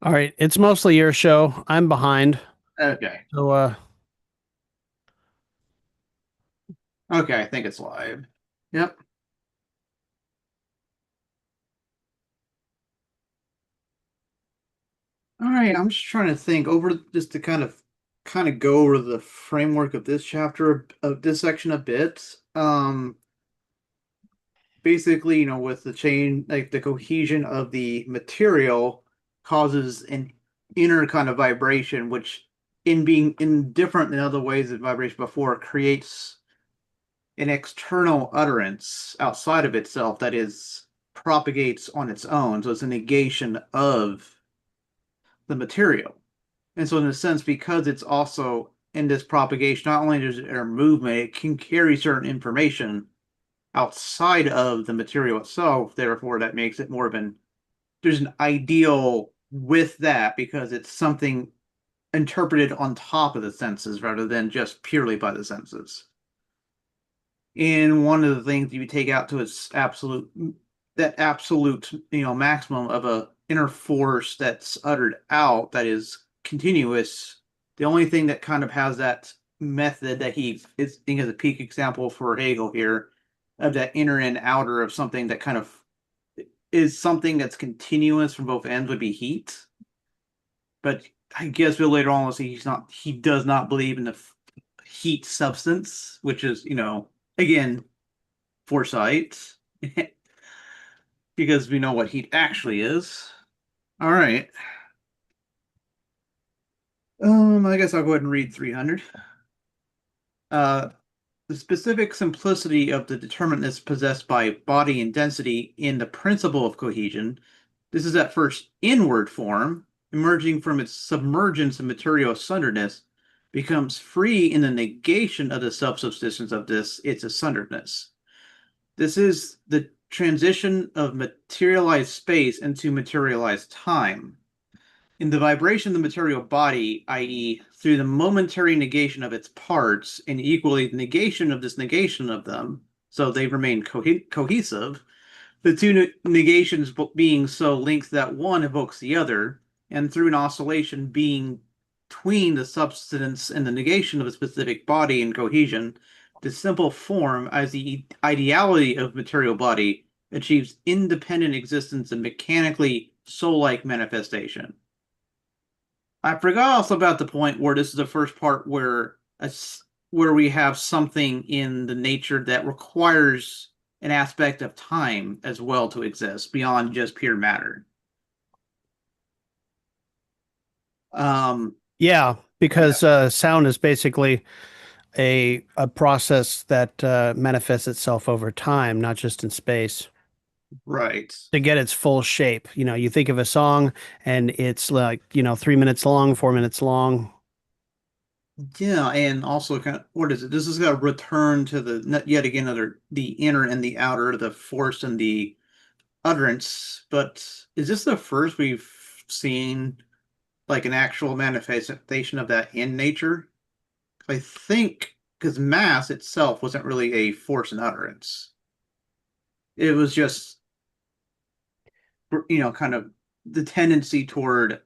All right, it's mostly your show. I'm behind. Okay. So Okay, I think it's live. Yep. All right, I'm just trying to think over just to kind of go over the framework of this chapter of this section a bit. Basically, with the chain, like the cohesion of the material causes an inner kind of vibration, which in being indifferent in other ways of vibration before creates an external utterance outside of itself that is propagates on its own. So it's a negation of the material. And so, in a sense, because it's also in this propagation, not only does it movement, it can carry certain information outside of the material itself. Therefore, that makes it more of there's an ideal with that because it's something interpreted on top of the senses rather than just purely by the senses. And one of the things you take out to its absolute, maximum of a inner force that's uttered out that is continuous. The only thing that kind of has that method that he is think is a peak example for Hegel here of that inner and outer of something that kind of is something that's continuous from both ends would be heat. But I guess we'll later on we'll see he does not believe in the heat substance, which is, again, foresight because we know what heat actually is. All right. I guess I'll go ahead and read 300. Uh, the specific simplicity of the determinateness possessed by body and density in the principle of cohesion. This is at first inward form, emerging from its submergence in material sunderedness, becomes free in the negation of the self-subsistence of this, its sunderedness. This is the transition of materialized space into materialized time. In the vibration of the material body, i.e., through the momentary negation of its parts, and equally the negation of this negation of them, so they remain cohesive, the two negations being so linked that one evokes the other, and through an oscillation being between the substance and the negation of a specific body and cohesion, the simple form as the ideality of material body achieves independent existence and mechanically soul-like manifestation. I forgot also about the point where this is the first part where we have something in the nature that requires an aspect of time as well to exist beyond just pure matter. Um, yeah, yeah, because sound is basically a process that manifests itself over time, not just in space, right. to get its full shape. You think of a song and it's like, 3 minutes long, 4 minutes long. Yeah, and also kind of what is it? This is going to return to yet again another the inner and the outer, the force and the utterance. But is this the first we've seen like an actual manifestation of that in nature? I think because mass itself wasn't really a force and utterance. It was just, kind of the tendency toward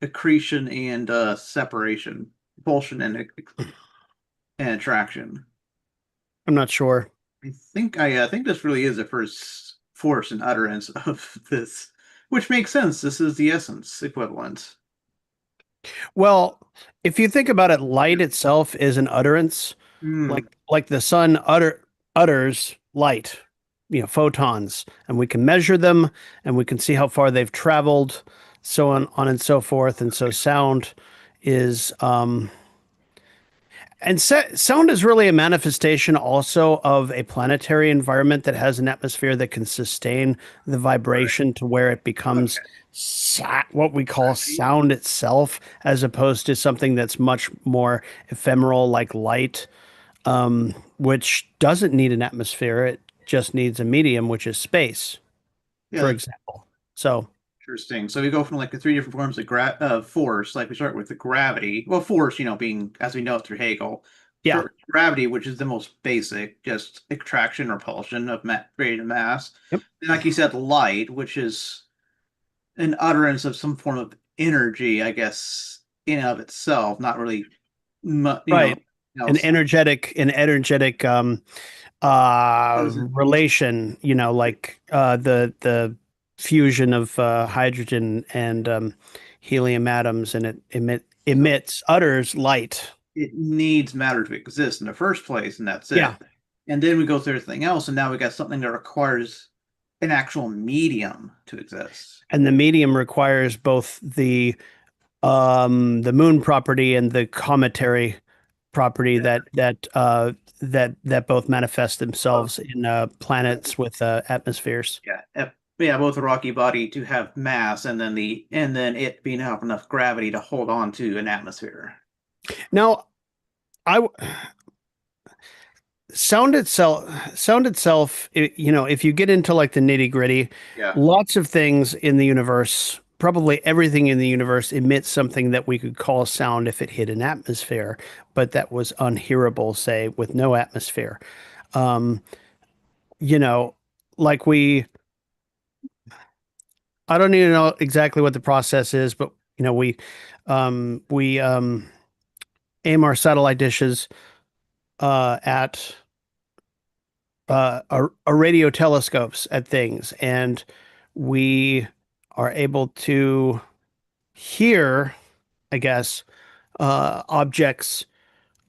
accretion and separation, propulsion and attraction. I'm not sure. I think this really is the first force and utterance of this, which makes sense. This is the essence equivalent. Well, if you think about it, light itself is an utterance, Hmm. like the sun utters light, photons, and we can measure them and we can see how far they've traveled, so on and so forth. And so sound is sound is really a manifestation also of a planetary environment that has an atmosphere that can sustain the Right. vibration to where it becomes Okay. what we call Gravity. sound itself, as opposed to something that's much more ephemeral like light, which doesn't need an atmosphere. It just needs a medium, which is space, Yeah, for that's example. So, interesting. So we go from like the three different forms of force. Like we start with the gravity. Well, force, being as we know it through Hegel. yeah. Gravity, which is the most basic, just attraction, repulsion of creating mass. Yep. And like you said, light, which is an utterance of some form of energy, I guess, in and of itself, not really, Right. else. An energetic relation, like the fusion of hydrogen and helium atoms, and it So utters light. it needs matter to exist in the first place, and that's Yeah. it. And then we go through everything else, and now we got something that requires an actual medium to exist. And the medium requires both the moon property and the cometary property Yeah. that both manifest Both, themselves in planets with atmospheres. yeah, yeah, both a rocky body to have mass, and then it being have enough gravity to hold on to an atmosphere. Now, I sound itself, if you get into like the nitty-gritty, Yeah. lots of things in the universe, probably everything in the universe emits something that we could call sound if it hit an atmosphere, but that was unhearable, say, with no atmosphere. Um, you know, like I don't even know exactly what the process is, but we aim our satellite dishes at a radio telescopes at things, and we are able to hear, I guess, objects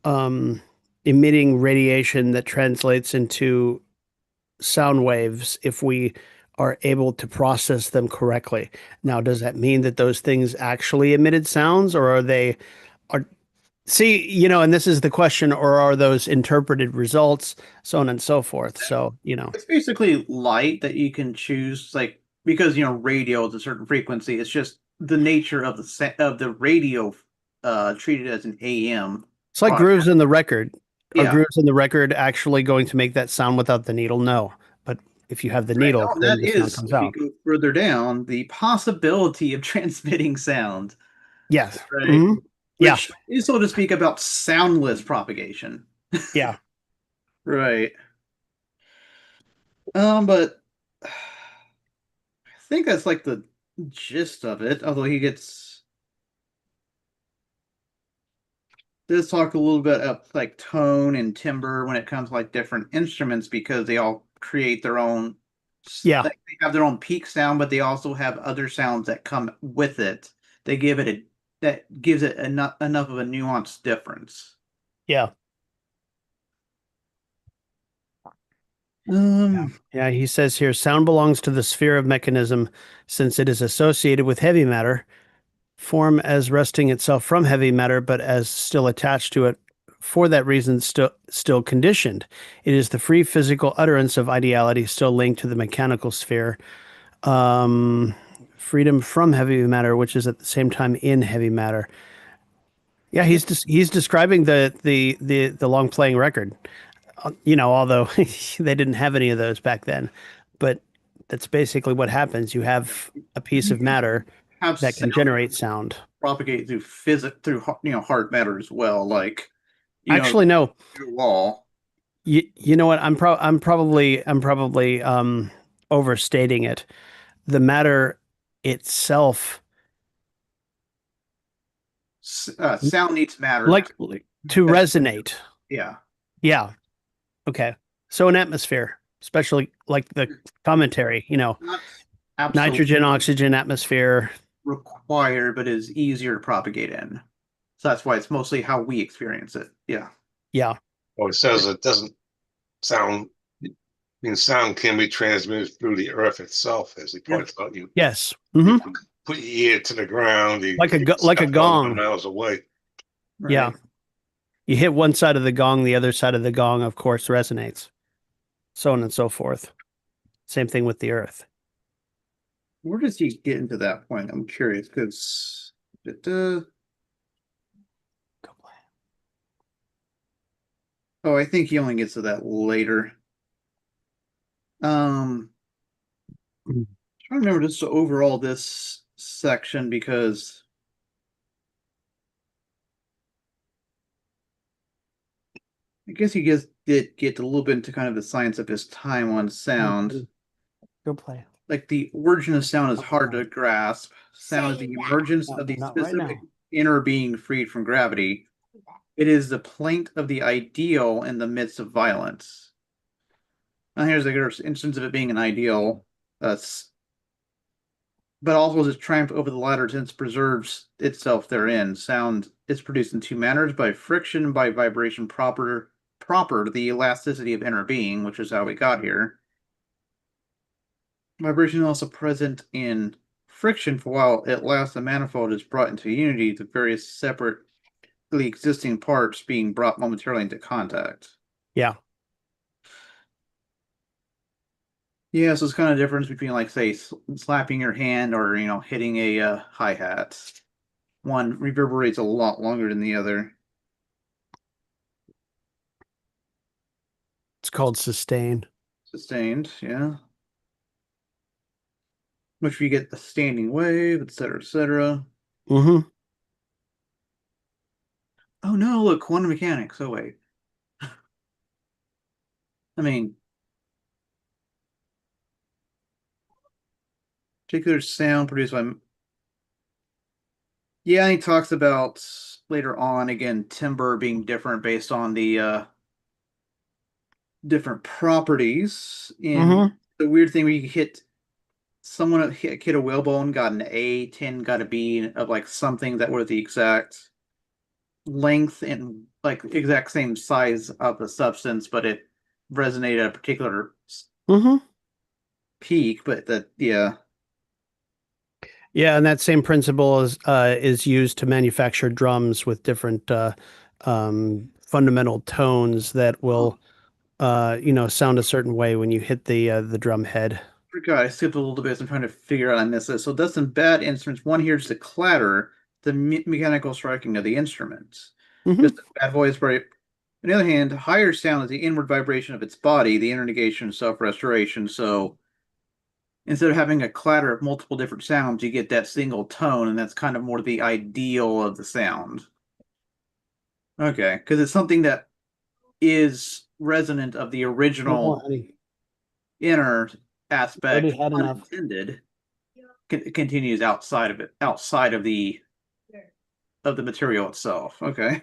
um, emitting radiation that translates into sound waves if we are able to process them correctly. Now, does that mean that those things actually emitted sounds, or are see, and this is the question, or are those interpreted results, so on and so forth. So, It's basically light that you can choose, like because radio is a certain frequency. It's just the nature of the radio treated as an AM it's like grooves broadcast. in the record. Are Yeah, grooves in the record actually going to make that sound without the needle? No. But if you have the right. needle, Oh, and then that the sound is, comes if you out. go further down, the possibility of transmitting sound, Yes. right? Hmm. Yeah. Which is, so to speak, about soundless propagation. Yeah. Right. But I think that's like the gist of it. Although he does talk a little bit of like tone and timbre when it comes to like different instruments, because they all create their own, Yeah. like they have their own peak sound, but they also have other sounds that come with it. They give it a that gives it enough of a nuanced difference. Yeah. Yeah. Um, Yeah. He says here sound belongs to the sphere of mechanism since it is associated with heavy matter, form as resting itself from heavy matter, but as still attached to it. For that reason, still conditioned. It is the free physical utterance of ideality still linked to the mechanical sphere. Um, freedom from heavy matter, which is at the same time in heavy matter. Yeah, yeah, he's describing the long playing record. Although they didn't have any of those back then, but that's basically what happens. You have a piece you of can matter have that can sound generate sound. propagate through physics, through hard matter as well, like Actually, no. through a wall. You know what? I'm probably overstating it. The matter itself, Sound needs matter like to as resonate. yeah, Yeah. Okay. So an atmosphere, especially like the commentary, not absolutely nitrogen, oxygen, atmosphere. required, but is easier to propagate in. So that's why it's mostly how we experience it. Yeah. Yeah. Well, it says it doesn't sound. I mean, sound can be transmitted through the earth itself, as he Yeah. points out. You Yes. you Hmm. put your ear to the ground, you Like a hear like a sound going gong. miles away. Yeah. Right. You hit one side of the gong, the other side of the gong, of course, resonates. So on and so forth. Same thing with the earth. Where does he get into that point? I'm curious because oh, I think he only gets to that later. Um, Mhm. trying to remember just overall this section, because I guess did get a little bit into kind of the science of his time on sound. Go play. like the origin of sound is hard to grasp. Sound is the emergence of the Not right specific now. inner being freed from gravity. It is the plaint of the ideal in the midst of violence. Now here's a good instance of it being an ideal, but also this triumph over the latter since preserves itself therein. Sound is produced in two manners, by friction and by vibration proper to the elasticity of inner being, which is how we got here. Vibration is also present in friction, for while at last the manifold is brought into unity, the various separately existing parts being brought momentarily into contact. Yeah. Yeah, so it's kind of difference between, like, say, slapping your hand or, hitting a hi-hat. One reverberates a lot longer than the other. It's called sustain. Sustained, yeah. Which you get the standing wave, etc., etc. Mm-hmm. Oh no, look, quantum mechanics. Oh wait. I mean, particular sound produced by. Yeah, he talks about later on again timbre being different based on the different properties. In Mm-hmm. the weird thing where you hit someone hit a whalebone, got an A, 10 got a B of like something that were the exact length and like exact same size of the substance, but it resonated at a particular Mm-hmm. peak. But that, yeah, Yeah, and that same principle is used to manufacture drums with different fundamental tones that oh, will sound a certain way when you hit the drum head. forgot I skipped a little bit. So I'm trying to figure out I missed this. So that's some bad instruments. One hears the clatter, the mechanical striking of the instruments. Hmm. Just a bad voice. Right. On the other hand, higher sound is the inward vibration of its body, the inner negation of self-restoration. So instead of having a clatter of multiple different sounds, you get that single tone, and that's kind of more the ideal of the sound. Okay, because it's something that is resonant of the No more, original honey. inner Already aspect, had enough. unintended, continues outside of it, outside of the material itself. Okay.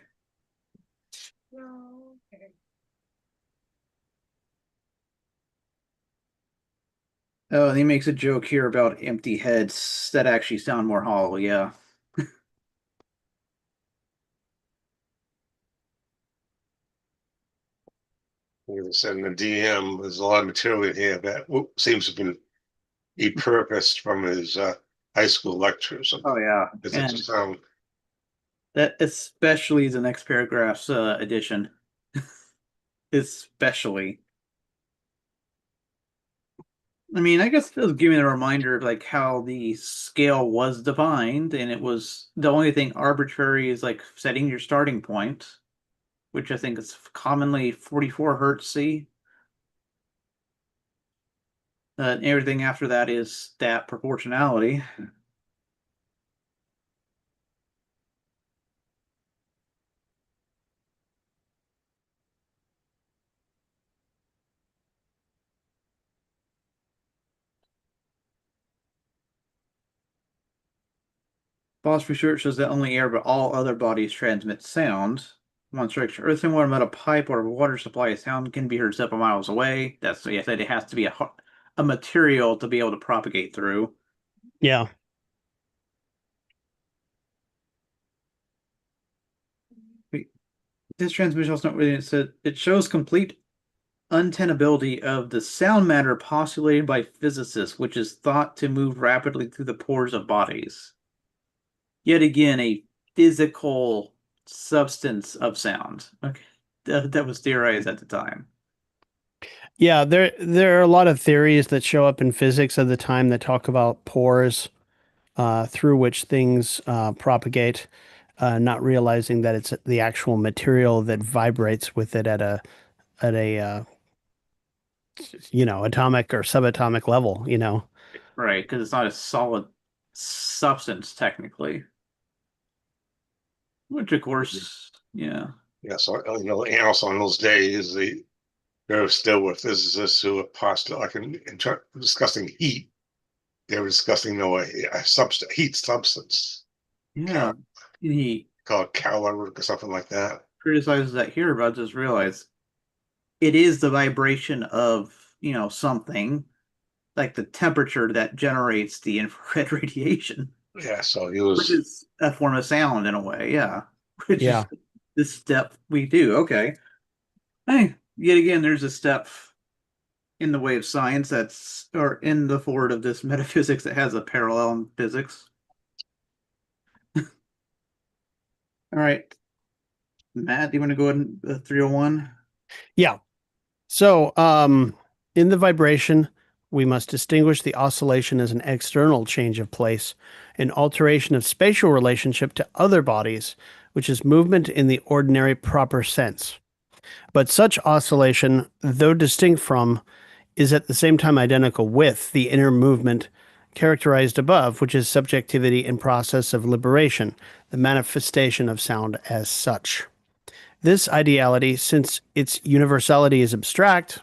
Oh, and he makes a joke here about empty heads that actually sound more hollow. Yeah. Like I said in the DM, there's a lot of material in here that seems to have been repurposed from his high school lectures. Oh yeah, It's a and sound. that especially the next paragraph's addition, especially. I mean, I guess it was giving a reminder of like how the scale was defined, and it was the only thing arbitrary is like setting your starting point, which I think is commonly 44 hertz C. Everything after that is stat proportionality. Boss research shows that only air, but all other bodies transmit sound. One structure, earth and water, metal pipe, or water supply, sound can be heard several miles away. That's, yes, it has to be a material to be able to propagate through. Yeah. This transmission is not really, it said it shows complete untenability of the sound matter postulated by physicists, which is thought to move rapidly through the pores of bodies. Yet again, a physical substance of sound. Okay, that was theorized at the time. Yeah, there are a lot of theories that show up in physics of the time that talk about pores through which things propagate, not realizing that it's the actual material that vibrates with it at a atomic or subatomic level, you know. Right, because it's not a solid substance technically. Which of course, yeah. Yeah, so and also in those days, there still were physicists who were postulating, like discussing heat. they were discussing, a substance, heat substance Yeah. He called caloric or something like that. criticizes that here, but I just realized it is the vibration of, something like the temperature that generates the infrared radiation, Yeah, so he which was is a form of sound in a way. Yeah. Which is Yeah. this step we do. Okay. Hey, yet again, there's a step in the way of science that's, or in the forward of this metaphysics that has a parallel in physics. All right. Matt, do you want to go ahead and 301? Yeah. So, in the vibration, we must distinguish the oscillation as an external change of place, an alteration of spatial relationship to other bodies, which is movement in the ordinary proper sense. But such oscillation, though distinct from, is at the same time identical with the inner movement characterized above, which is subjectivity in process of liberation, the manifestation of sound as such. This ideality, since its universality is abstract,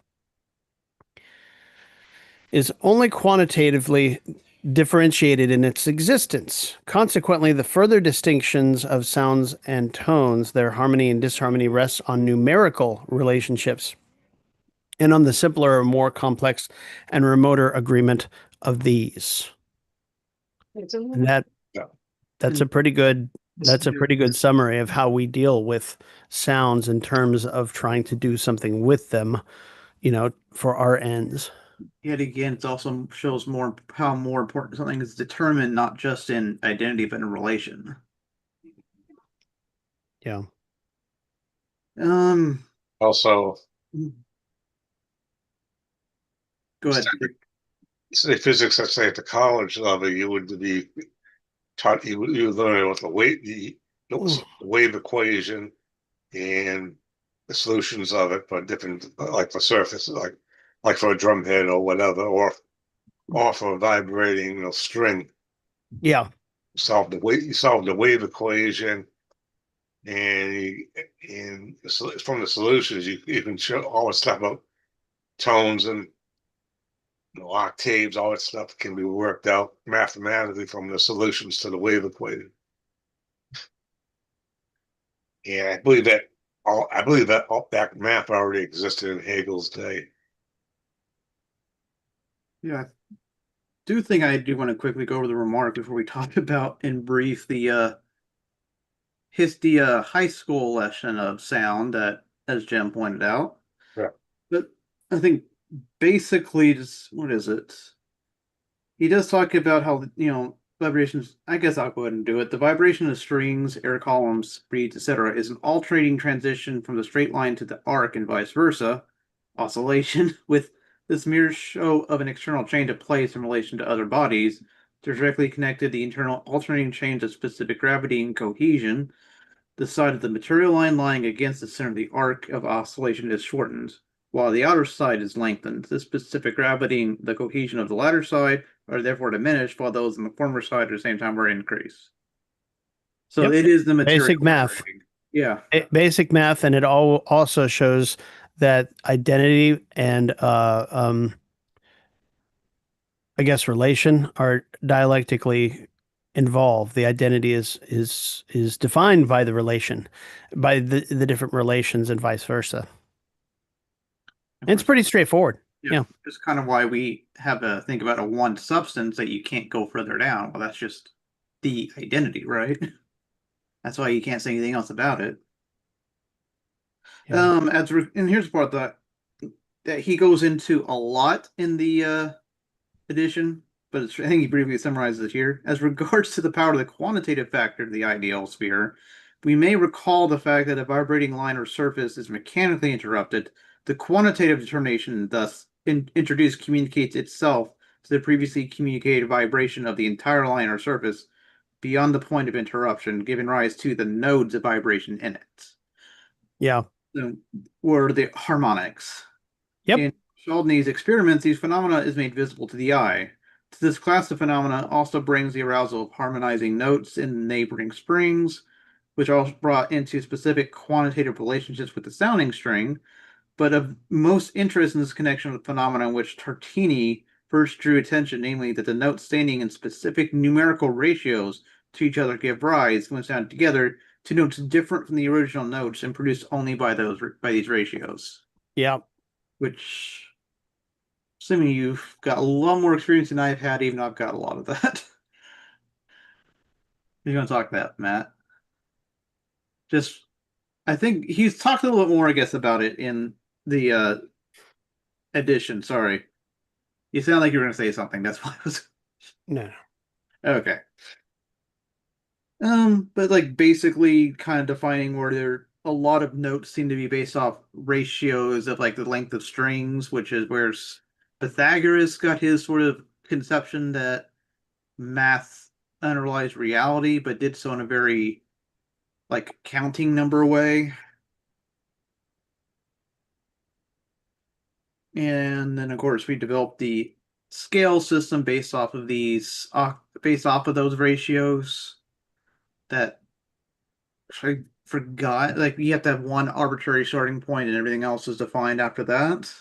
is only quantitatively differentiated in its existence. Consequently, the further distinctions of sounds and tones, their harmony and disharmony, rests on numerical relationships and on the simpler or more complex and remoter agreement of these. And yeah. that's a And pretty good this summary of how we deal with sounds in terms of trying to do something with them, for our ends. yet again, it also shows more how more important something is determined not just in identity but in relation. Yeah. Um, Also, go ahead. say physics, let's say at the college level, you would be taught you would learn about the wave equation and the solutions of it for different, like for surfaces, like for a drum head or whatever, or for a vibrating, string. Yeah. You solve the wave equation, and from the solutions you can show all the stuff about tones and octaves, all that stuff can be worked out mathematically from the solutions to the wave equation. And I believe that math already existed in Hegel's day. Yeah, I do think I do want to quickly go over the remark before we talk about in brief the high school lesson of sound that, as Jim pointed out. Yeah. But I think basically, just what is it? He does talk about how, vibrations. I guess I'll go ahead and do it. The vibration of strings, air columns, reeds, etc., is an alternating transition from the straight line to the arc and vice versa. Oscillation, with this mere show of an external change of place in relation to other bodies, directly connected to the internal alternating change of specific gravity and cohesion. The side of the material line lying against the center of the arc of oscillation is shortened, while the outer side is lengthened. The specific gravity and the cohesion of the latter side are therefore diminished, while those on the former side at the same time are increased. So Yep. it is the material Basic math. vibrating. Yeah. Basic math, and it all also shows that identity and I guess relation are dialectically involved. The identity is defined by the relation, by the different relations, and vice versa. And it's pretty straightforward. Yeah. Yeah. It's kind of why we have to think about a one substance that you can't go further down. Well, that's just the identity, right? That's why you can't say anything else about it. Yeah. And here's the part that he goes into a lot in the edition, but I think he briefly summarizes it here. As regards to the power of the quantitative factor of the ideal sphere, we may recall the fact that a vibrating line or surface is mechanically interrupted. The quantitative determination thus introduced communicates itself to the previously communicated vibration of the entire line or surface beyond the point of interruption, giving rise to the nodes of vibration in it. Yeah. Or the harmonics. Yep. In Chladni's experiments, these phenomena is made visible to the eye. This class of phenomena also brings the arousal of harmonizing notes in neighboring springs, which are brought into specific quantitative relationships with the sounding string. But of most interest in this connection with phenomena in which Tartini first drew attention, namely that the notes standing in specific numerical ratios to each other give rise, when sounded together, to notes different from the original notes and produced only by these ratios. Yeah. Which, assuming you've got a lot more experience than I've had, even though I've got a lot of that. You're going to talk about Matt. Just, I think he's talked a little bit more, I guess, about it in the edition. Sorry, you sound like you were going to say something. That's why I was No. okay. But like basically, kind of defining where there a lot of notes seem to be based off ratios of like the length of strings, which is where Pythagoras got his sort of conception that math underlies reality, but did so in a very like counting number way. And then, of course, we developed the scale system based off of based off of those ratios. That I forgot. Like, you have to have one arbitrary starting point, and everything else is defined after that.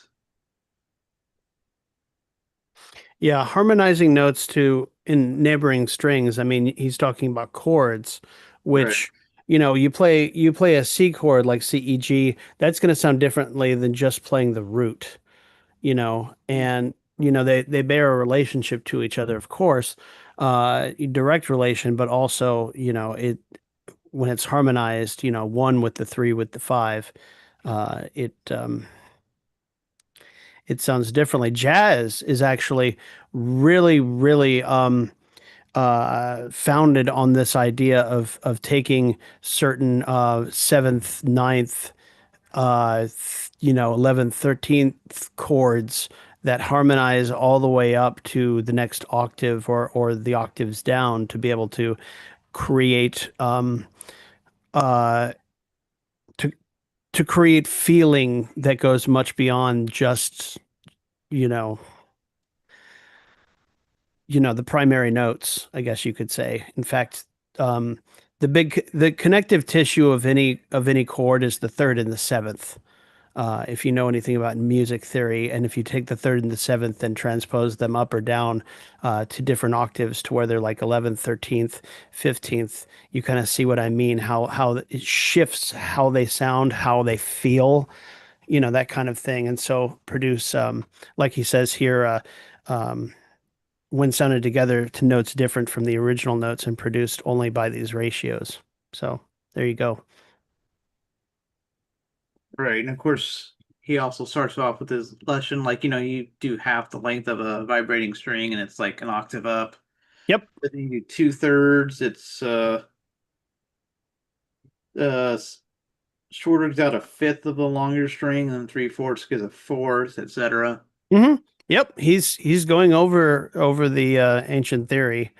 Yeah, harmonizing notes to in neighboring strings. I mean, he's talking about chords, Right. which, you play a C chord like C E G, that's going to sound differently than just playing the root, and they bear a relationship to each other, of course, direct relation, but also, it when it's harmonized, one with the three with the five, it sounds differently. Jazz is actually really, really founded on this idea of taking certain seventh, ninth, 11th, 13th chords that harmonize all the way up to the next octave or the octaves down to be able to create uh, to to create feeling that goes much beyond just you know the primary notes, I guess you could say. In fact, um, the connective tissue of any chord is the third and the seventh. If you know anything about music theory, and if you take the third and the seventh and transpose them up or down to different octaves to where they're like 11th, 13th, 15th, you kind of see what I mean, how it shifts how they sound, how they feel, that kind of thing. And so produce, like he says here, um, when sounded together to notes different from the original notes and produced only by these ratios. So there you go. Right. And of course, he also starts off with his lesson, like, you do half the length of a vibrating string and it's like an octave up. Yep. But then you do two-thirds, it's uh shorter gives out a fifth of the longer string, and then three-fourths gives a fourth, etc. Hmm. Yep. He's going over the ancient theory.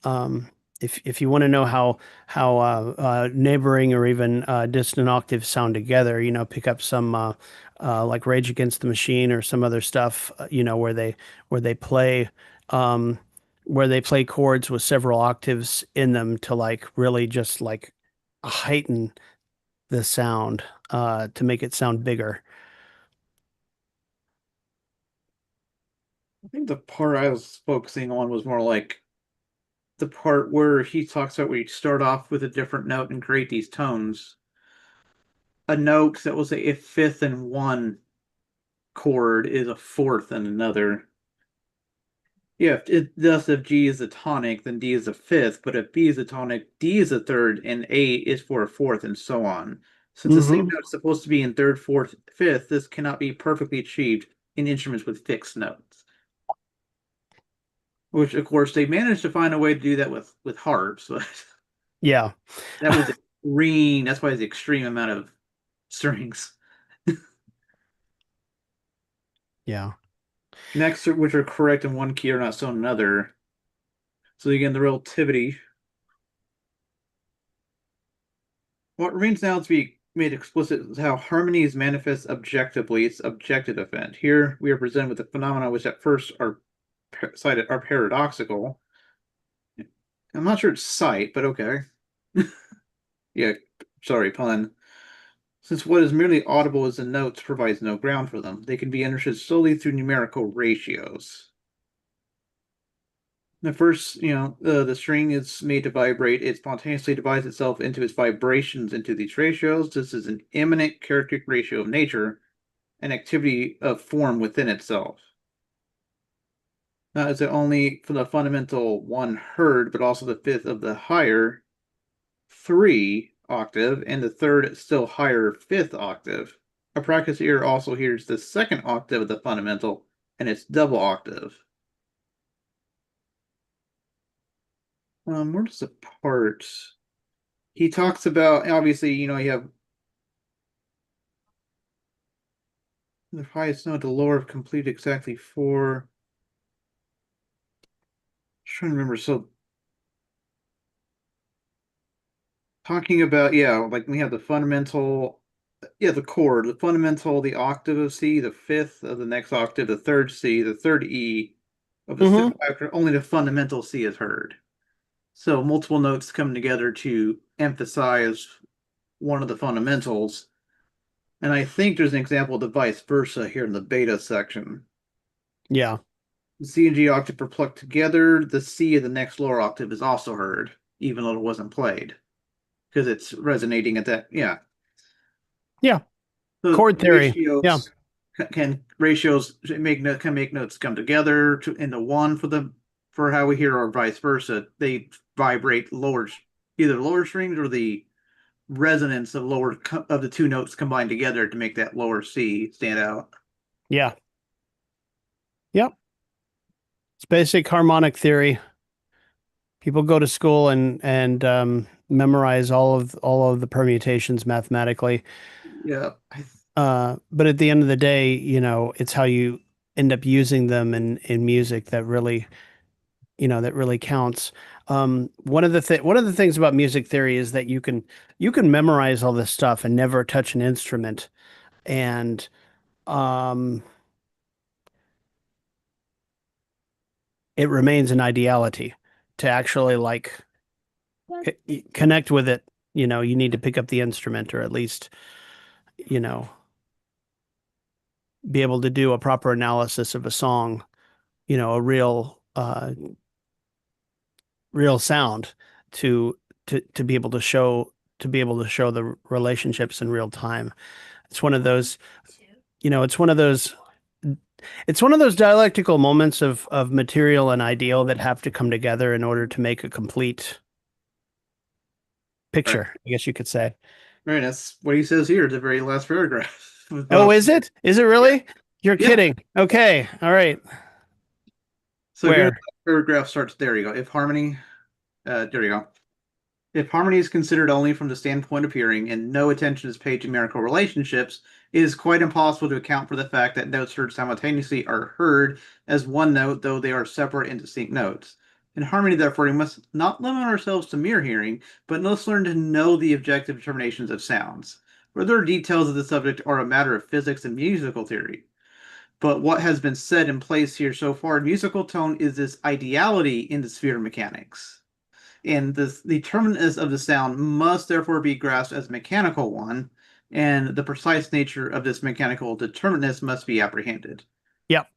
Um, if you want to know how neighboring or even distant octaves sound together, pick up some like Rage Against the Machine or some other stuff, where they play um, where they play chords with several octaves in them to like really just like heighten the sound to make it sound bigger. I think the part I was focusing on was more like the part where he talks about we start off with a different note and create these tones. A note that will say a fifth in one chord is a fourth in another. Yeah, thus if G is a tonic, then D is a fifth, but if B is a tonic, D is a third, and A is for a fourth, and so on. Since the same Hmm. note is supposed to be in third, fourth, fifth, this cannot be perfectly achieved in instruments with fixed notes. Which, of course, they managed to find a way to do that with harps, but Yeah. that was extreme. That's why it's extreme amount of strings. Yeah. Next, which are correct in one key are not so in another. So again, the relativity. What remains now to be made explicit is how harmony is manifest objectively, its objective event. Here we are presented with a phenomena which at first are cited are paradoxical. I'm not sure it's sight, but okay. Yeah, sorry, pun. Since what is merely audible as the notes provides no ground for them, they can be understood solely through numerical ratios. The first, the string is made to vibrate. It spontaneously divides itself into its vibrations into these ratios. This is an immanent characteristic ratio of nature, an activity of form within itself. Not is it only for the fundamental one heard, but also the fifth of the higher three octave and the third still higher fifth octave. A practice ear also hears the second octave of the fundamental and its double octave. Where does the part? He talks about obviously, you have the highest note, the lower complete exactly four. Trying to remember. So talking about, yeah, like we have the fundamental, yeah, the chord, the fundamental, the octave of C, the fifth of the next octave, the third C, the third E of the Hmm. fifth octave, only the fundamental C is heard. So multiple notes come together to emphasize one of the fundamentals. And I think there's an example of the vice versa here in the beta section. Yeah. The C and G octave are plucked together. The C of the next lower octave is also heard, even though it wasn't played, because it's resonating at that. Yeah. Yeah. So Chord theory. Yeah. ratios can make notes come together into one for how we hear or vice versa. They vibrate either lower strings or the resonance of the two notes combined together to make that lower C stand out. Yeah. Yep. It's basic harmonic theory. People go to school and memorize all of the permutations mathematically. Yeah. But at the end of the day, it's how you end up using them in music that really, that really counts. One of the things about music theory is that you can memorize all this stuff and never touch an instrument, and um, it remains an ideality. To actually like connect with it, you need to pick up the instrument or at least, you know, be able to do a proper analysis of a song, a real sound to to be able to show the relationships in real time. It's one of those, you know, it's one of those dialectical moments of material and ideal that have to come together in order to make a complete Right. picture, I guess you could say. Right. That's what he says here at the very last paragraph. Oh, is it? Is it Yeah. really? You're Yeah. kidding. Okay. All right. So here Where? the paragraph starts. There you go. If harmony, there you go. If harmony is considered only from the standpoint of hearing and no attention is paid to numerical relationships, it is quite impossible to account for the fact that notes heard simultaneously are heard as one note, though they are separate and distinct notes. In harmony, therefore, we must not limit ourselves to mere hearing, but must learn to know the objective determinations of sounds. Further details of the subject are a matter of physics and musical theory. But what has been said in place here so far, musical tone is this ideality in the sphere of mechanics, and the determinateness of the sound must therefore be grasped as a mechanical one, and the precise nature of this mechanical determinateness must be apprehended. Yep.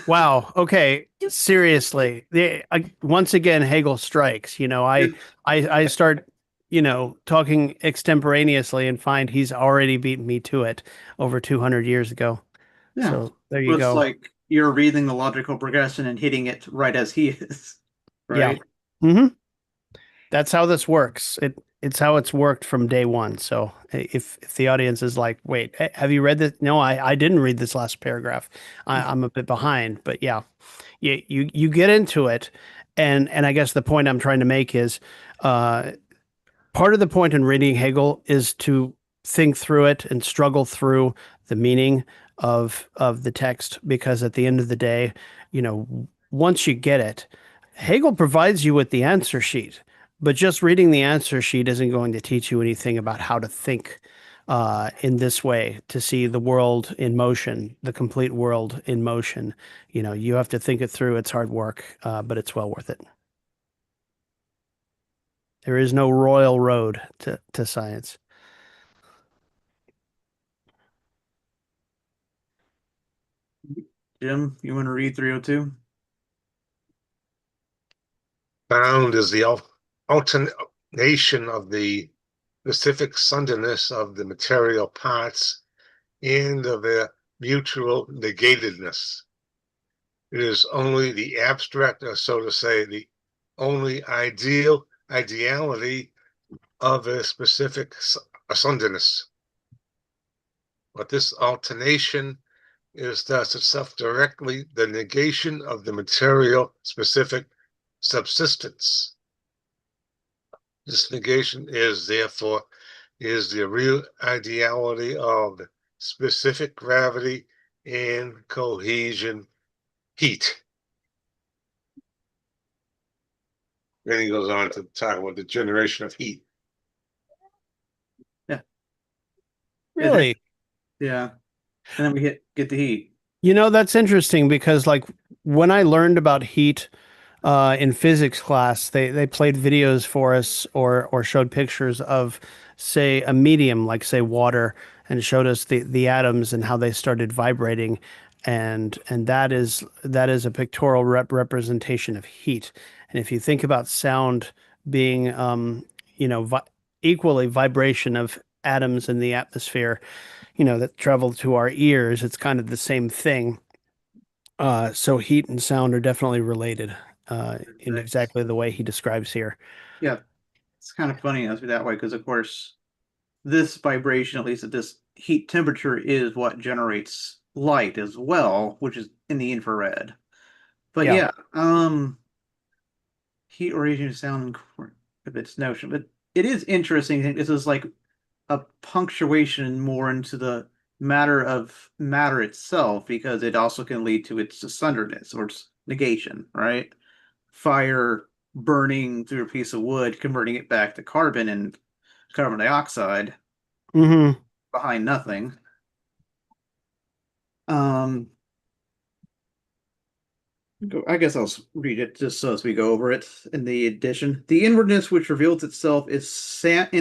Wow. Okay. Seriously. Once again, Hegel strikes. I start, talking extemporaneously and find he's already beaten me to it over 200 years ago. Yeah, So there you but it's go. like you're reading the logical progression and hitting it right as he is, Yeah. right? Hmm. That's how this works. It's how it's worked from day one. So if the audience is like, wait, have you read this? No, I didn't read this last paragraph. I'm a bit behind, but yeah, you get into it, and I guess the point I'm trying to make is, uh, part of the point in reading Hegel is to think through it and struggle through the meaning of the text, because at the end of the day, once you get it, Hegel provides you with the answer sheet, but just reading the answer sheet isn't going to teach you anything about how to think in this way, to see the world in motion, the complete world in motion. You have to think it through. It's hard work, but it's well worth it. There is no royal road to science. Jim, you want to read 302? Sound is the alternation of the specific suddenness of the material parts and of their mutual negatedness. It is only the abstract, or so to say, the only ideality of a specific suddenness. But this alternation is thus itself directly the negation of the material specific subsistence. This negation is therefore the real ideality of specific gravity and cohesion heat. Then he goes on to talk about the generation of heat. Yeah. Really? Yeah. And then we get the heat. That's interesting because like when I learned about heat in physics class, they played videos for us or showed pictures of, say, a medium, like say water, and showed us the atoms and how they started vibrating, and that is a pictorial representation of heat. And if you think about sound being equally vibration of atoms in the atmosphere, that travel to our ears, it's kind of the same thing. So heat and sound are definitely related in Right. exactly the way he describes here. Yeah. It's kind of funny as that way because, of course, this vibration, at least at this heat temperature, is what generates light as well, which is in the infrared. But Yeah. yeah, heat originates sound of its notion. But it is interesting. I think this is like a punctuation more into the matter of matter itself because it also can lead to its sunderness or its negation, right? Fire burning through a piece of wood, converting it back to carbon and carbon dioxide Hmm. behind nothing. Um, I guess I'll read it just so as we go over it in the addition. The inwardness which reveals itself in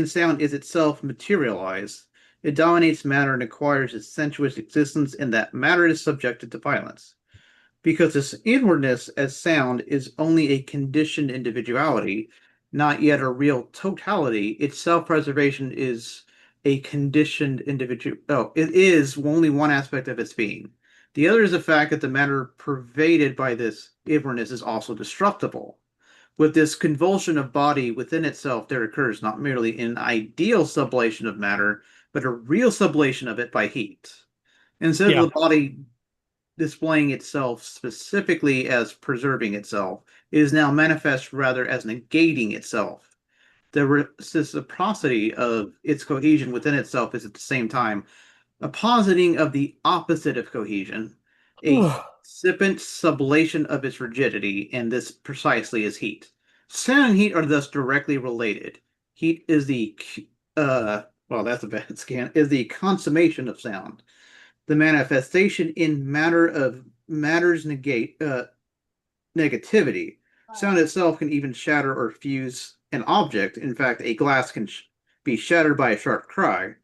sound is itself materialized. It dominates matter and acquires its sensuous existence in that matter is subjected to violence. Because this inwardness as sound is only a conditioned individuality, not yet a real totality, its self-preservation is a conditioned individual. Oh, it is only one aspect of its being. The other is the fact that the matter pervaded by this inwardness is also destructible. With this convulsion of body within itself, there occurs not merely an ideal sublation of matter, but a real sublation of it by heat. Instead of Yeah. the body displaying itself specifically as preserving itself, it is now manifest rather as negating itself. The reciprocity of its cohesion within itself is at the same time a positing of the opposite of cohesion, a incipient sublation of its rigidity, and this precisely is heat. Sound and heat are thus directly related. Heat is well, that's a bad scan, is the consummation of sound, the manifestation in matter of matter's negativity. Sound itself can even shatter or fuse an object. In fact, a glass can be shattered by a sharp cry.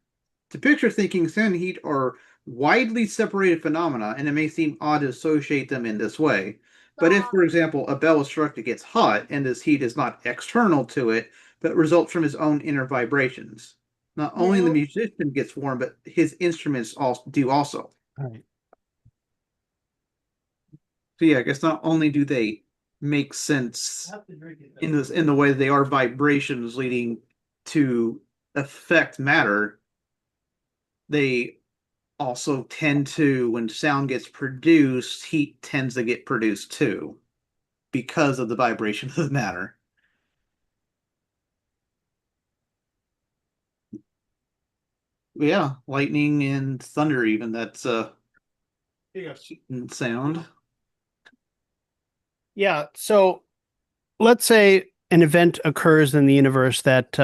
To picture thinking, sound and heat are widely separated phenomena, and it may seem odd to associate them in this way. But if, for example, a bell is struck that gets hot, and this heat is not external to it, but results from his own inner vibrations, not only the musician gets warm, but his instruments also do also. All right. So yeah, I guess not only do they make sense in the way they are vibrations leading to affect matter, they also tend to, when sound gets produced, heat tends to get produced too because of the vibration of matter. Yeah, lightning and thunder even that's sound. Yeah. So let's say an event occurs in the universe that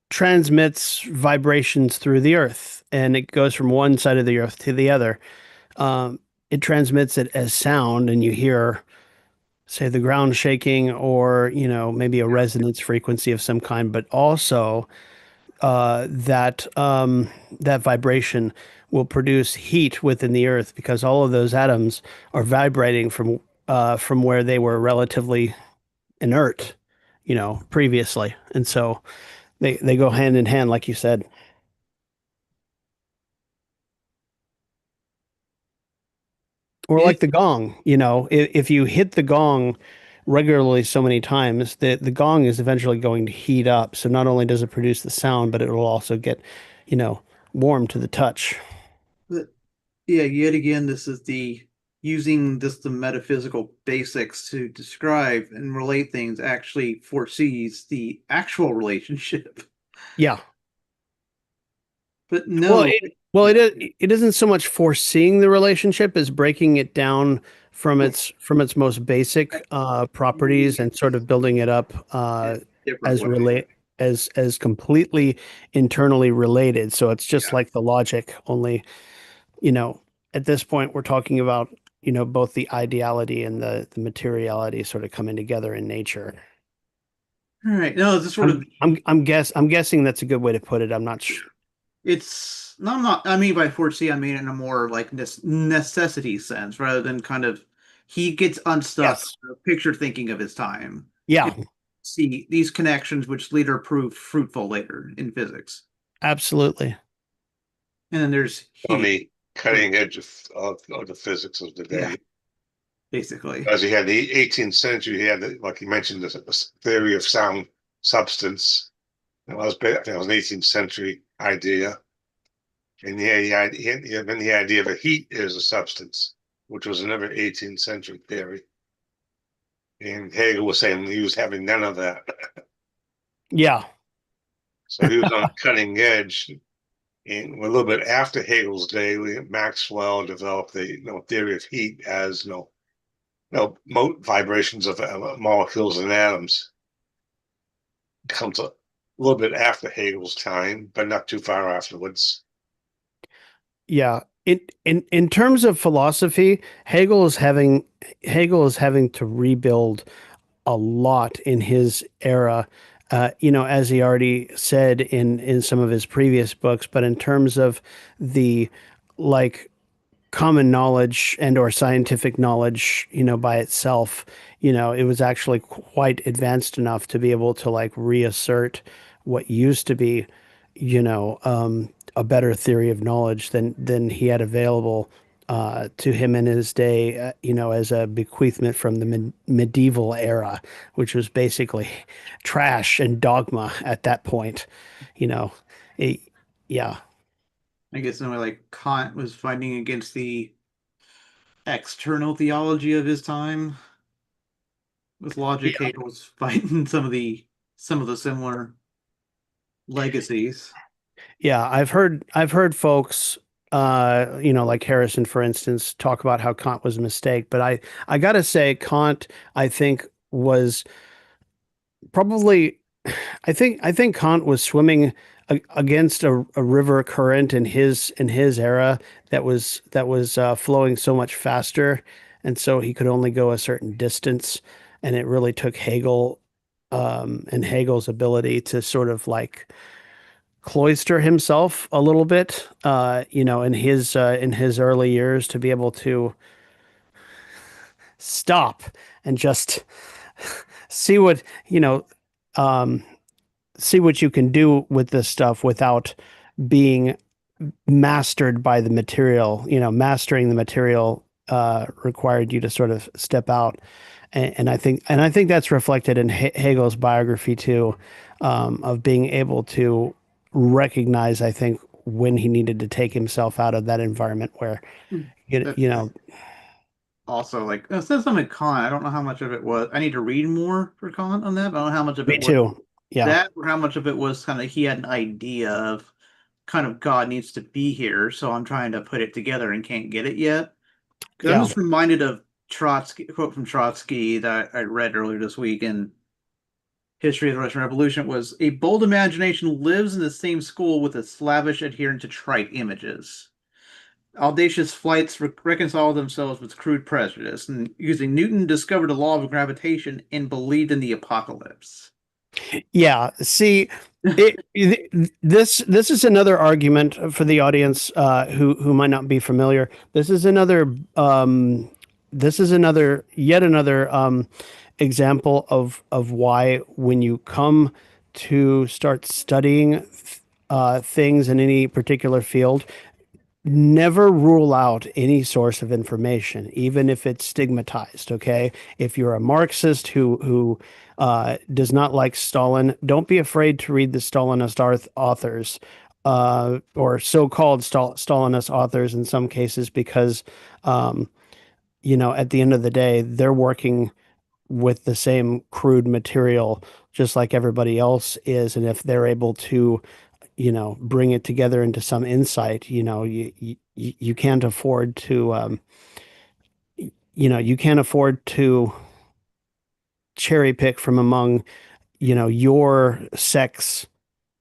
transmits vibrations through the earth, and it goes from one side of the earth to the other. It transmits it as sound, and you hear, say, the ground shaking, or maybe a resonance frequency of some kind, but also that vibration will produce heat within the earth because all of those atoms are vibrating from where they were relatively inert, previously. And so they go hand in hand, like you said. Or Yeah, like the gong, if you hit the gong regularly so many times, the gong is eventually going to heat up. So not only does it produce the sound, but it will also get, you know, warm to the touch. but yeah, yet again, this is the using this the metaphysical basics to describe and relate things actually foresees the actual relationship. Yeah. But Well, no, it isn't so much foreseeing the relationship as breaking it down from its most basic properties and sort of building it up different as way. relate as completely internally related. So it's just Yeah. like the logic, only, you know, at this point we're talking about, both the ideality and the materiality sort of coming together in nature. All right. No, it's just sort of I'm guessing that's a good way to put it. I'm not it's no, I'm not. I mean by foresee, I mean in a more like necessity sense, rather than kind of he gets unstuck, Yes. picture thinking of his time. Yeah, And see these connections, which later prove fruitful later in physics. absolutely. And then there's On Hegel, the cutting edge of the physics of the yeah, day. basically. As he had the 18th century, he had, like you mentioned, this theory of sound substance. I think it was an 18th century idea. And he had been the idea of a heat is a substance, which was another 18th century theory. And Hegel was saying he was having none of that. Yeah. So he was on the cutting edge. And a little bit after Hegel's day, Maxwell developed the theory of heat as vibrations of molecules and atoms. Comes a little bit after Hegel's time, but not too far afterwards. Yeah. In terms of philosophy, Hegel is having to rebuild a lot in his era. As he already said in some of his previous books, but in terms of the like common knowledge and or scientific knowledge, by itself, it was actually quite advanced enough to be able to like reassert what used to be, a better theory of knowledge than he had available to him in his day, as a bequeathment from the medieval era, which was basically trash and dogma at that point. You know, it, yeah, I guess in a way, like Kant was fighting against the external theology of his time. With logic, yeah, Hegel was fighting some of the similar legacies. yeah. I've heard folks, like Harrison, for instance, talk about how Kant was a mistake, but I gotta say, Kant, I think was probably I think Kant was swimming against a river current in his era that was flowing so much faster, and so he could only go a certain distance, and it really took Hegel and Hegel's ability to sort of like cloister himself a little bit, in his early years to be able to stop and just see what um, see what you can do with this stuff without being mastered by the material. Mastering the material required you to sort of step out, and I think that's reflected in Hegel's biography too, of being able to recognize, I think, when he needed to take himself out of that environment where you, That's you know also like since I'm in Kant, I don't know how much of it was. I need to read more for Kant on that. But I don't know how much of me it was too. Yeah, that, or how much of it was kind of he had an idea of kind of God needs to be here, so I'm trying to put it together and can't get it yet. Because I'm yeah. just reminded of Trotsky, a quote from Trotsky that I read earlier this week in History of the Russian Revolution was a bold imagination lives in the same school with a slavish adherence to trite images. Audacious flights reconcile themselves with crude prejudice, and using Newton discovered the law of gravitation and believed in the apocalypse. Yeah, see, this is another argument for the audience who might not be familiar. This is another yet another example of why when you come to start studying things in any particular field, never rule out any source of information, even if it's stigmatized. Okay, if you're a Marxist who does not like Stalin, don't be afraid to read the Stalinist authors, or so-called Stalinist authors in some cases, because um, at the end of the day, they're working with the same crude material just like everybody else is, and if they're able to bring it together into some insight. You can't afford to, you can't afford to cherry pick from among, your sex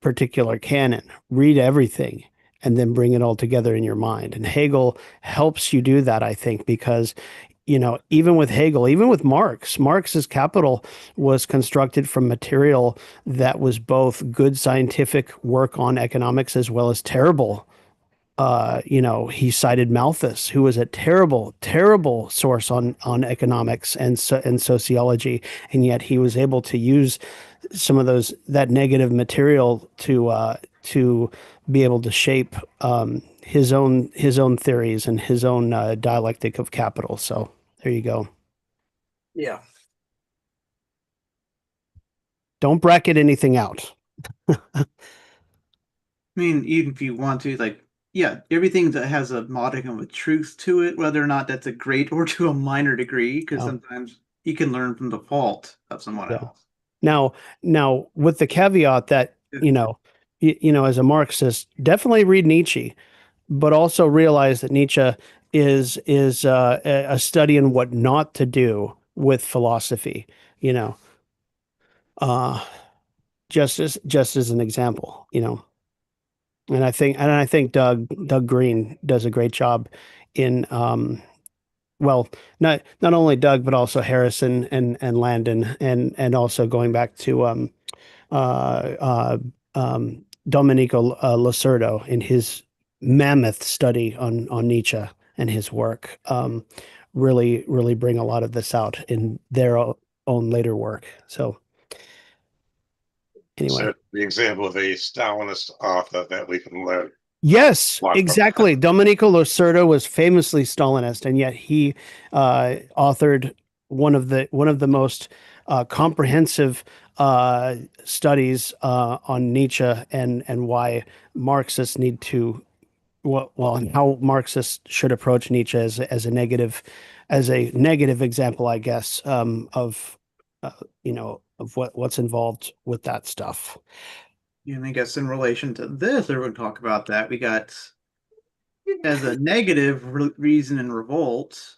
particular canon. Read everything and then bring it all together in your mind. And Hegel helps you do that, I think, because even with Hegel, even with Marx's Capital was constructed from material that was both good scientific work on economics as well as terrible. He cited Malthus, who was a terrible, terrible source on economics and sociology, and yet he was able to use some of that negative material to be able to shape his own theories and his own dialectic of capital. So there you go. Yeah. Don't bracket anything out. I mean, even if you want to, like, yeah, everything that has a modicum of truth to it, whether or not that's a great or to a minor degree, because Oh, sometimes you can learn from the fault of someone yeah. else. Now, now with the caveat that, Yeah. as a Marxist, definitely read Nietzsche, but also realize that Nietzsche is a study in what not to do with philosophy, you know, uh, just as an example. And I think Doug Green does a great job in well, not only Doug, but also Harrison and Landon, and also going back to uh, uh, Domenico Lacerdo in his mammoth study on Nietzsche and his work. Really bring a lot of this out in their own later work. So anyway. So the example of a Stalinist author that we can learn Yes, a lot from. exactly. Domenico Lacerda was famously Stalinist, and yet he authored one of the most comprehensive studies on Nietzsche and why Marxists need to and how Marxists should approach Nietzsche as a negative example, I guess, uh, of what's involved with that stuff. And I guess in relation to this, or we'll talk about that, we got as a negative reason in revolt,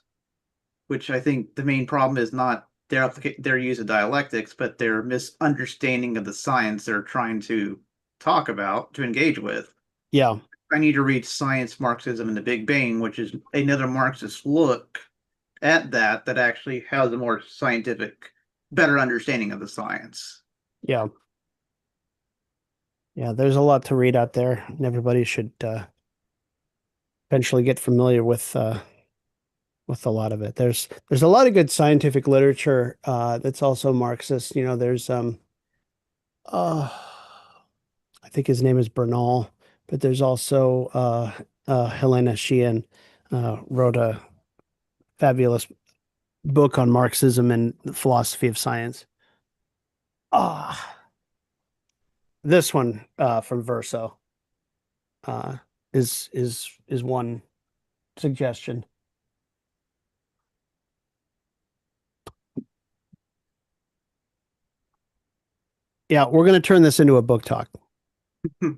which I think the main problem is not their use of dialectics, but their misunderstanding of the science they're trying to talk about, to engage with. Yeah, I need to read Science, Marxism, and the Big Bang, which is another Marxist look at that actually has a more scientific, better understanding of the science. yeah. Yeah, there's a lot to read out there, and everybody should eventually get familiar with a lot of it. There's a lot of good scientific literature that's also Marxist. There's uh I think his name is Bernal, but there's also Helena Sheehan wrote a fabulous book on Marxism and the philosophy of science. Ah, this one from Verso uh is one suggestion. Yeah, we're going to turn this into a book talk. I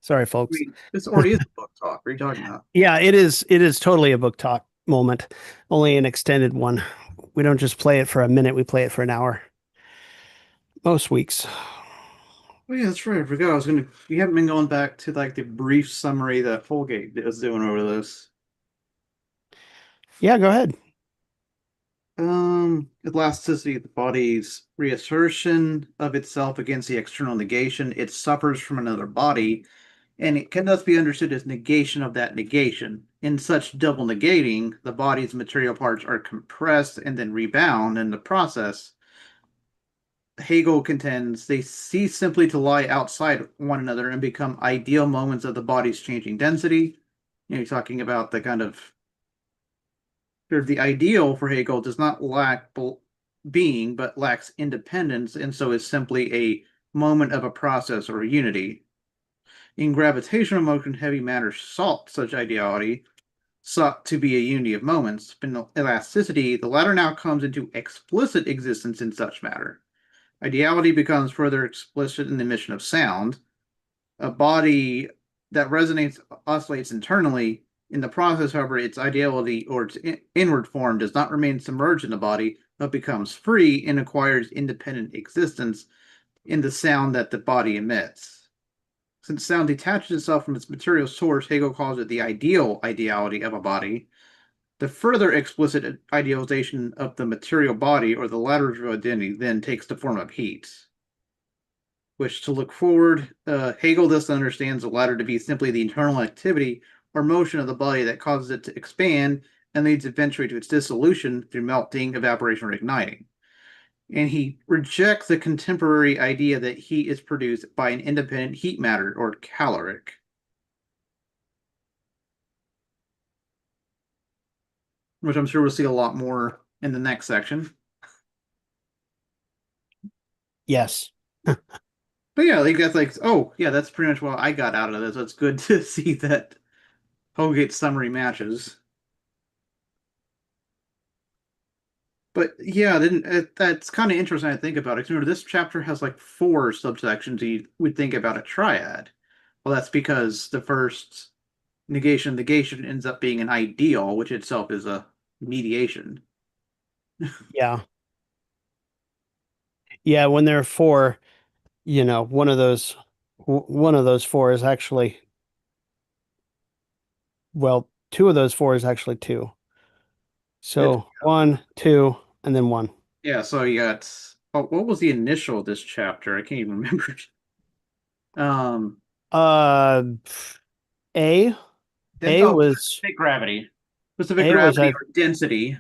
Sorry, folks. mean, this already is a book talk. What are you talking about? Yeah, it is totally a book talk moment, only an extended one. We don't just play it for a minute, we play it for an hour. Most weeks. Oh yeah, that's right. I forgot. I was gonna. You haven't been going back to like the brief summary that Holgate is doing over this. Yeah, go ahead. Elasticity of the body's reassertion of itself against the external negation. It suffers from another body, and it can thus be understood as negation of that negation. In such double negating, the body's material parts are compressed and then rebound in the process, Hegel contends they cease simply to lie outside one another and become ideal moments of the body's changing density. You're talking about the kind of the ideal for Hegel does not lack being, but lacks independence, and so is simply a moment of a process or a unity. In gravitational motion, heavy matter sought such ideality, sought to be a unity of moments. But in elasticity, the latter now comes into explicit existence in such matter. Ideality becomes further explicit in the emission of sound. A body that resonates, oscillates internally. In the process, however, its ideality or its inward form does not remain submerged in the body, but becomes free and acquires independent existence in the sound that the body emits. Since sound detaches itself from its material source, Hegel calls it the ideal ideality of a body. The further explicit idealization of the material body or the lateral identity then takes the form of heat. Which, to look forward, Hegel thus understands the latter to be simply the internal activity or motion of the body that causes it to expand and leads eventually to its dissolution through melting, evaporation, or igniting. And he rejects the contemporary idea that heat is produced by an independent heat matter or caloric. Which I'm sure we'll see a lot more in the next section. Yes. But yeah, like that's like, oh yeah, that's pretty much what I got out of this. It's good to see that Holgate's summary matches. But yeah, that's kind of interesting to think about. Remember, this chapter has like 4 subsections you would think about a triad. Well, that's because the first negation ends up being an ideal, which itself is a mediation. Yeah. Yeah. When there are four, one of those four is actually, well, two of those four is actually two. It's, So one, two, and then one. yeah, so you got, oh, what was the initial of this chapter? I can't even remember. Um, Uh, A, A oh, was, specific A was, gravity I, or density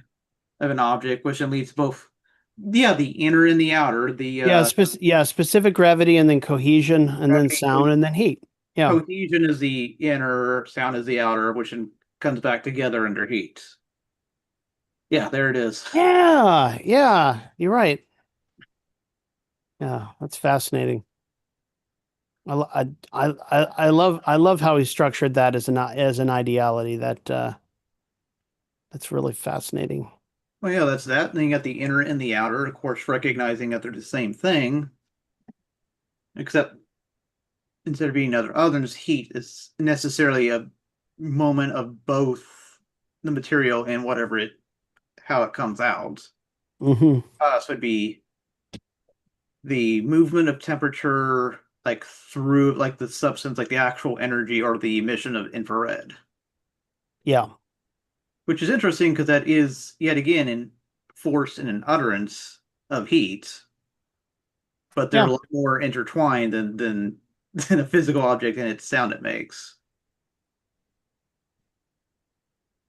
of an object, which then leads both, yeah, the inner and the outer, the specific gravity and then cohesion and then gravity sound and then heat. Yeah. cohesion is the inner, sound is the outer, which comes back together under heat. Yeah, there it is. Yeah. Yeah. You're right. Yeah. That's fascinating. I love how he structured that as an ideality that's really fascinating. Well, yeah, that's that. Then you got the inner and the outer, of course, recognizing that they're the same thing, except instead of being other others, heat is necessarily a moment of both the material and whatever it how it comes out. Hmm. So it'd be the movement of temperature like through like the substance, like the actual energy or the emission of infrared. Yeah. Which is interesting because that is yet again in force and an utterance of heat, but they're Yeah. a lot more intertwined than a physical object and its sound it makes.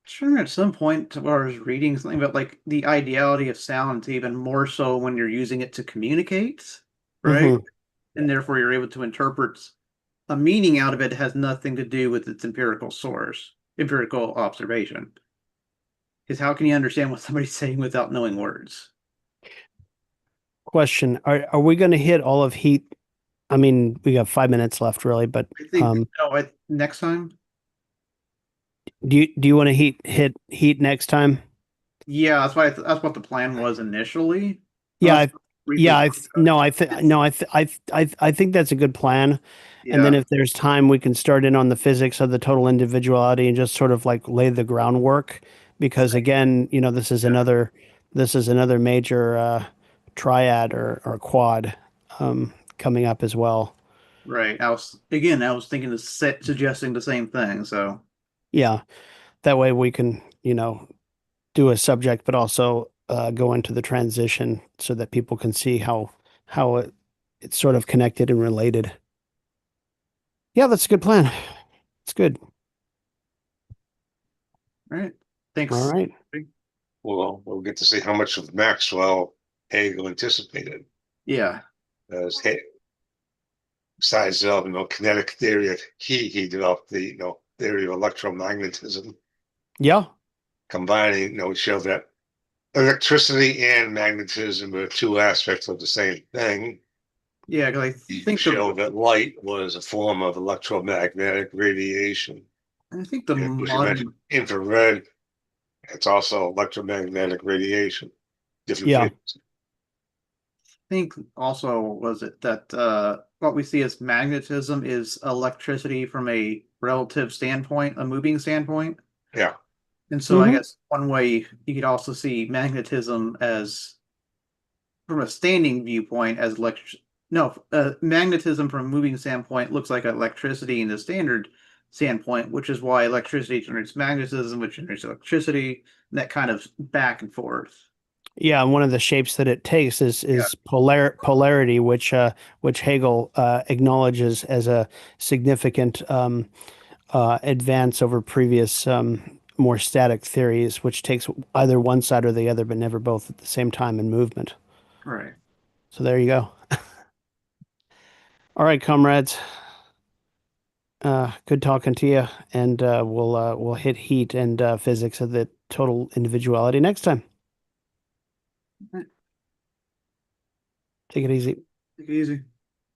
Sure, at some point I was reading something about like the ideality of sound, even more so when you're using it to communicate, right? Hmm. And therefore you're able to interpret a meaning out of it that has nothing to do with its empirical source, empirical observation. Because how can you understand what somebody's saying without knowing words? Question. Are we going to hit all of heat? I mean, we got 5 minutes left really, but I think no, next time. do you want to hit heat next time? Yeah, that's what the plan was initially. Yeah, Unless briefly yeah, talk about it. I think that's a good plan. And then Yeah, if there's time, we can start in on the physics of the total individuality and just sort of like lay the groundwork. Because again, this is another major triad or quad coming up as well. right. I was thinking of suggesting the same thing. So Yeah, that way we can, do a subject, but also go into the transition so that people can see how it's sort of connected and related. Yeah, that's a good plan. It's good. all right. All Thanks. right. We'll get to see how much of Maxwell Hegel anticipated. Yeah. As besides kinetic theory of heat, he developed the theory of electromagnetism, Yeah. combining, he showed that electricity and magnetism are two aspects of the same thing. Yeah, 'cause I He think showed that light was a form of electromagnetic radiation. the And of course, you mentioned modern infrared. It's also electromagnetic radiation, different Yeah. frequencies. think also was it that what we see as magnetism is electricity from a relative standpoint, a moving standpoint. Yeah. And so I Hmm. guess one way you could also see magnetism as from a standing viewpoint as magnetism from a moving standpoint looks like electricity in the standard standpoint, which is why electricity generates magnetism, which generates electricity, and that kind of back and forth. Yeah, and one of the shapes that it takes is Yeah. polarity, which Hegel acknowledges as a significant advance over previous more static theories, which takes either one side or the other, but never both at the same time in movement. Right. So there you go. All right, comrades. Good talking to you, and we'll hit heat and physics of the total individuality next time. Take it easy. Take it easy.